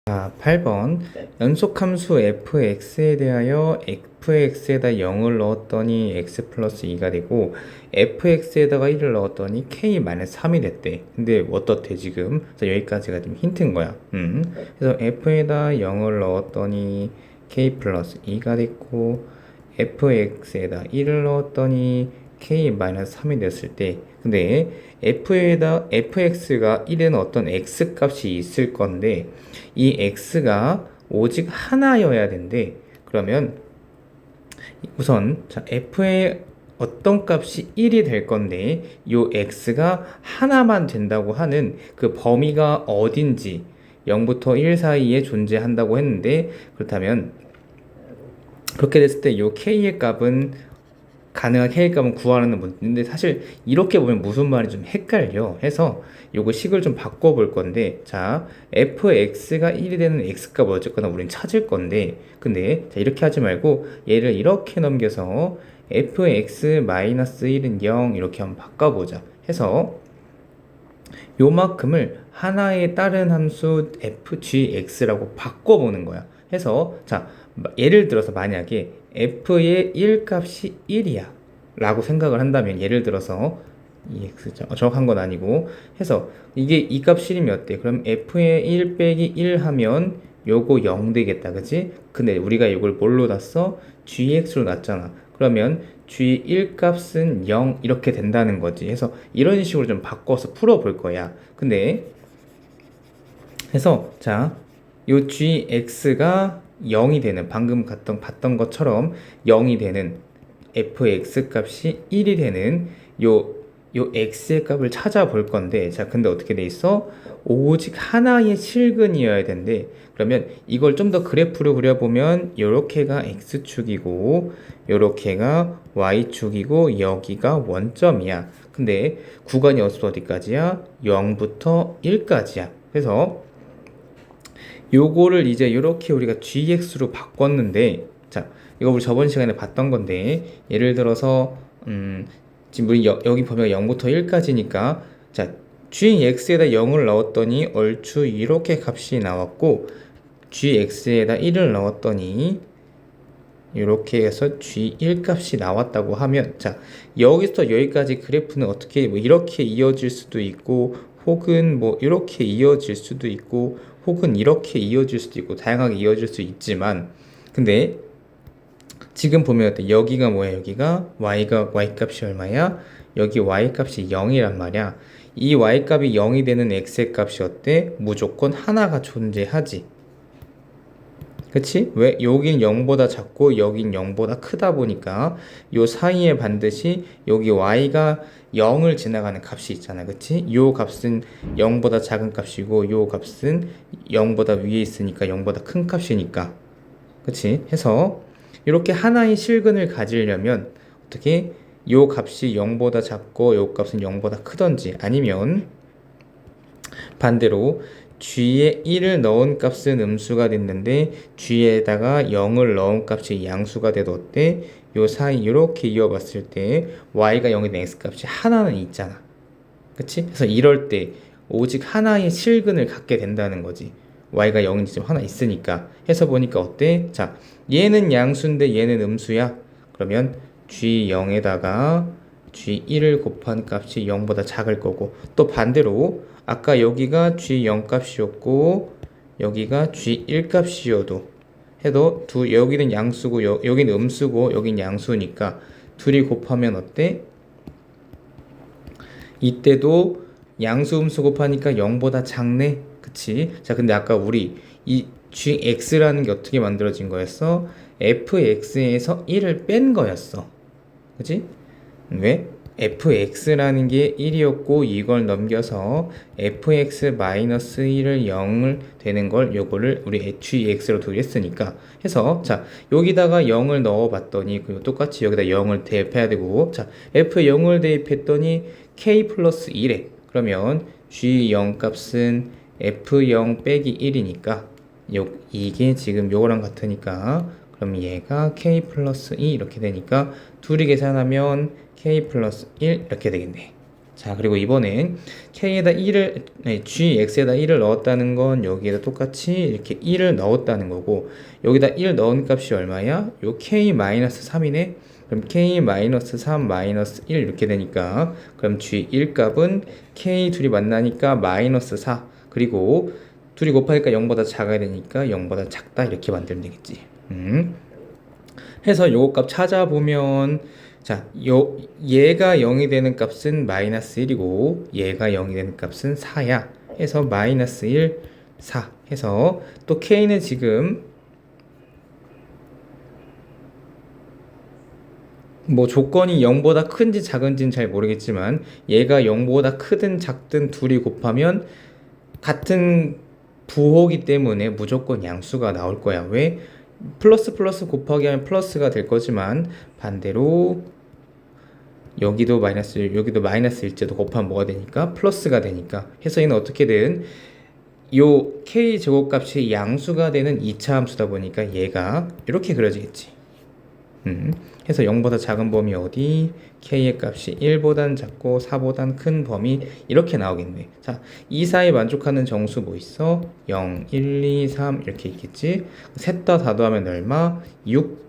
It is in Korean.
자, 8번 연속함수 fx에 대하여 fx에다 0을 넣었더니 x 플러스 2가 되고 fx에다가 1을 넣었더니 k-3이 됐대. 근데 어떻대 지금? 그래서 여기까지가 좀 힌트인 거야. 그래서 f에다 0을 넣었더니 k 플러스 2가 됐고 fx에다 1을 넣었더니 k-3이 됐을 때, 근데 f에다 fx가 1에는 어떤 x 값이 있을 건데 이 x가 오직 하나여야 된대. 그러면 우선 자, f의 어떤 값이 1이 될 건데 요 x가 하나만 된다고 하는 그 범위가 어딘지 0부터 1 사이에 존재한다고 했는데, 그렇다면 그렇게 됐을 때 요 k의 값은 가능한 k의 값은 구하라는 문제인데, 사실 이렇게 보면 무슨 말인지 좀 헷갈려. 해서 요거 식을 좀 바꿔볼 건데, 자 fx가 1이 되는 x값을 어쨌거나 우린 찾을 건데, 근데 자 이렇게 하지 말고 얘를 이렇게 넘겨서 fx-1은 0 이렇게 한번 바꿔보자. 해서 요만큼을 하나의 다른 함수 fgx라고 바꿔보는 거야. 해서 자 예를 들어서 만약에 f의 1 값이 1이야 라고 생각을 한다면, 예를 들어서 EX 정확한 건 아니고 해서 이게 이 값 1이면 어때? 그럼 f의 1 빼기 1 하면 요거 0 되겠다, 그치? 근데 우리가 이걸 뭘로 놨어? gx로 놨잖아. 그러면 g1 값은 0 이렇게 된다는 거지. 해서 이런 식으로 좀 바꿔서 풀어볼 거야. 근데 해서 자 요 gx가 0이 되는, 방금 봤던 것처럼 0이 되는 fx 값이 1이 되는 요 x의 값을 찾아볼 건데, 자 근데 어떻게 돼 있어? 오직 하나의 실근이어야 된대. 그러면 이걸 좀 더 그래프로 그려보면 요렇게가 x축이고 요렇게가 y축이고 여기가 원점이야. 근데 구간이 어디까지야? 0부터 1까지야. 그래서 요거를 이제 이렇게 우리가 gx로 바꿨는데, 자 이거 우리 저번 시간에 봤던 건데, 예를 들어서 지금 우리 여기 보면 0부터 1까지니까 자 gx에다 0을 넣었더니 얼추 이렇게 값이 나왔고, gx에다 1을 넣었더니 이렇게 해서 g1 값이 나왔다고 하면, 자 여기서 여기까지 그래프는 어떻게 뭐 이렇게 이어질 수도 있고, 혹은 뭐 이렇게 이어질 수도 있고, 혹은 이렇게 이어질 수도 있고, 다양하게 이어질 수 있지만, 근데 지금 보면 어때? 여기가 뭐야? 여기가 y값이 얼마야? 여기 y값이 0이란 말이야. 이 y값이 0이 되는 x의 값이 어때? 무조건 하나가 존재하지. 그치? 왜? 여긴 0보다 작고 여긴 0보다 크다 보니까 요 사이에 반드시 여기 y가 0을 지나가는 값이 있잖아. 그치? 요 값은 0보다 작은 값이고 요 값은 0보다 위에 있으니까 0보다 큰 값이니까. 그치? 해서 이렇게 하나의 실근을 가지려면 어떻게 요 값이 0보다 작고 요 값은 0보다 크던지, 아니면 반대로 g에 1을 넣은 값은 음수가 됐는데 g에다가 0을 넣은 값이 양수가 돼도 어때? 요 사이 이렇게 이어봤을 때 y가 0이 된 x값이 하나는 있잖아. 그치? 그래서 이럴 때 오직 하나의 실근을 갖게 된다는 거지. y가 0인지 좀 하나 있으니까. 해서 보니까 어때? 자 얘는 양수인데 얘는 음수야. 그러면 g0에다가 g1을 곱한 값이 0보다 작을 거고, 또 반대로 아까 여기가 g0 값이었고 여기가 g1 값이어도 해도 여기는 양수고 여기는 음수고 여긴 양수니까 둘이 곱하면 어때? 이때도 양수 음수 곱하니까 0보다 작네. 그치? 자 근데 아까 우리 이 gx라는 게 어떻게 만들어진 거였어? fx에서 1을 뺀 거였어. 그치? 왜? fx라는 게 1이었고 이걸 넘겨서 fx-1을 0을 되는 걸 요거를 우리 gx로 도입했으니까, 해서 자 여기다가 0을 넣어 봤더니 똑같이 여기다 0을 대입해야 되고, 자 f0을 대입했더니 k 플러스 1에, 그러면 g0 값은 f0 빼기 1이니까 이게 지금 요거랑 같으니까, 그럼 얘가 k 플러스 2 이렇게 되니까 둘이 계산하면 k 플러스 1 이렇게 되겠네. 자, 그리고 이번엔 k에다 1을, gx에다 1을 넣었다는 건 여기에다 똑같이 이렇게 1을 넣었다는 거고, 여기다 1 넣은 값이 얼마야? 요 k-3이네? 그럼 k-3 1 이렇게 되니까, 그럼 g1 값은 k 둘이 만나니까 -4. 그리고 둘이 곱하니까 0보다 작아야 되니까 0보다 작다. 이렇게 만들면 되겠지. 해서 요거 값 찾아보면, 자, 얘가 0이 되는 값은 -1이고 얘가 0이 되는 값은 4야. 해서 -1, 4 해서 또 k는 지금 뭐 조건이 0보다 큰지 작은지는 잘 모르겠지만 얘가 0보다 크든 작든 둘이 곱하면 같은 부호기 때문에 무조건 양수가 나올 거야. 왜? 플러스 플러스 곱하기 하면 플러스가 될 거지만 반대로 여기도 마이너스, 여기도 마이너스 일제도 곱하면 뭐가 되니까 플러스가 되니까 해서 얘는 어떻게든 요 k 제곱값이 양수가 되는 2차 함수다 보니까 얘가 이렇게 그려지겠지. 해서 0보다 작은 범위 어디? k의 값이 1보단 작고 4보단 큰 범위 이렇게 나오겠네. 자, 이 사이 만족하는 정수 뭐 있어? 0, 1, 2, 3 이렇게 있겠지. 셋 다 더하면 얼마? 6